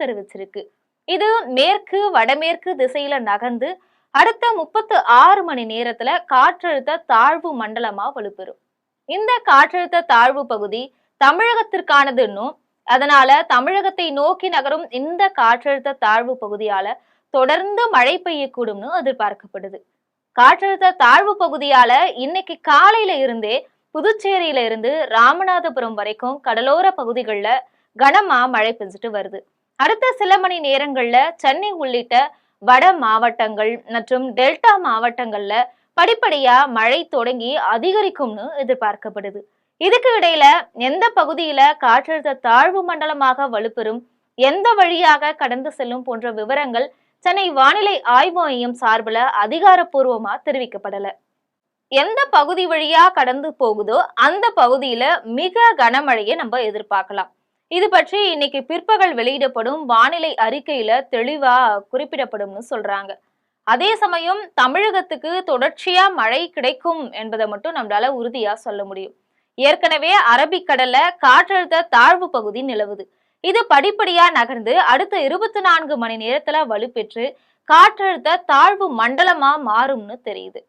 தெரிவிச்சிருக்கு. இது மேற்கு வடமேற்கு திசையில நகர்ந்து அடுத்த 36 மணி நேரத்துல காற்றழுத்த தாழ்வு மண்டலமா வலுப்பெறும். இந்த காற்றழுத்த தாழ்வு பகுதி தமிழகத்திற்கானதுன்னும், அதனால தமிழகத்தை நோக்கி நகரும் இந்த காற்றழுத்த தாழ்வு பகுதியால தொடர்ந்து மழை பெய்யக்கூடும்னு எதிர்பார்க்கப்படுது. காற்றழுத்த தாழ்வு பகுதியால இன்னைக்கு காலையில இருந்தே புதுச்சேரியில இருந்து ராமநாதபுரம் வரைக்கும் கடலோர பகுதிகளில் கனமா மழை பெஞ்சிட்டு வருது. அடுத்த சில மணி நேரங்கள்ல சென்னை உள்ளிட்ட வட மாவட்டங்கள் மற்றும் டெல்டா மாவட்டங்கள்ல படிப்படியா மழை தொடங்கி அதிகரிக்கும்னு எதிர்பார்க்கப்படுது. இதுக்கு இடையில எந்த பகுதியில காற்றழுத்த தாழ்வு மண்டலமாக வலுப்பெறும், எந்த வழியாக கடந்து செல்லும் போன்ற விவரங்கள் சென்னை வானிலை ஆய்வு மையம் சார்பில் அதிகாரப்பூர்வமா தெரிவிக்கப்படல. எந்த பகுதி வழியா கடந்து போகுதோ அந்த பகுதியில மிக கனமழையை நம்ம எதிர்பார்க்கலாம். இது பற்றி இன்னைக்கு பிற்பகல் வெளியிடப்படும் வானிலை அறிக்கையில தெளிவா குறிப்பிடப்படும்னு சொல்றாங்க. அதே சமயம் தமிழகத்துக்கு தொடர்ச்சியா மழை கிடைக்கும் என்பதை மட்டும் நம்மளால உறுதியா சொல்ல முடியும். ஏற்கனவே அரபிக்கடல்ல காற்றழுத்த தாழ்வு பகுதி நிலவுது. இது படிப்படியா நகர்ந்து அடுத்த 24 மணி நேரத்துல வலுப்பெற்று காற்றழுத்த தாழ்வு மண்டலமா மாறும்னு தெரியுது.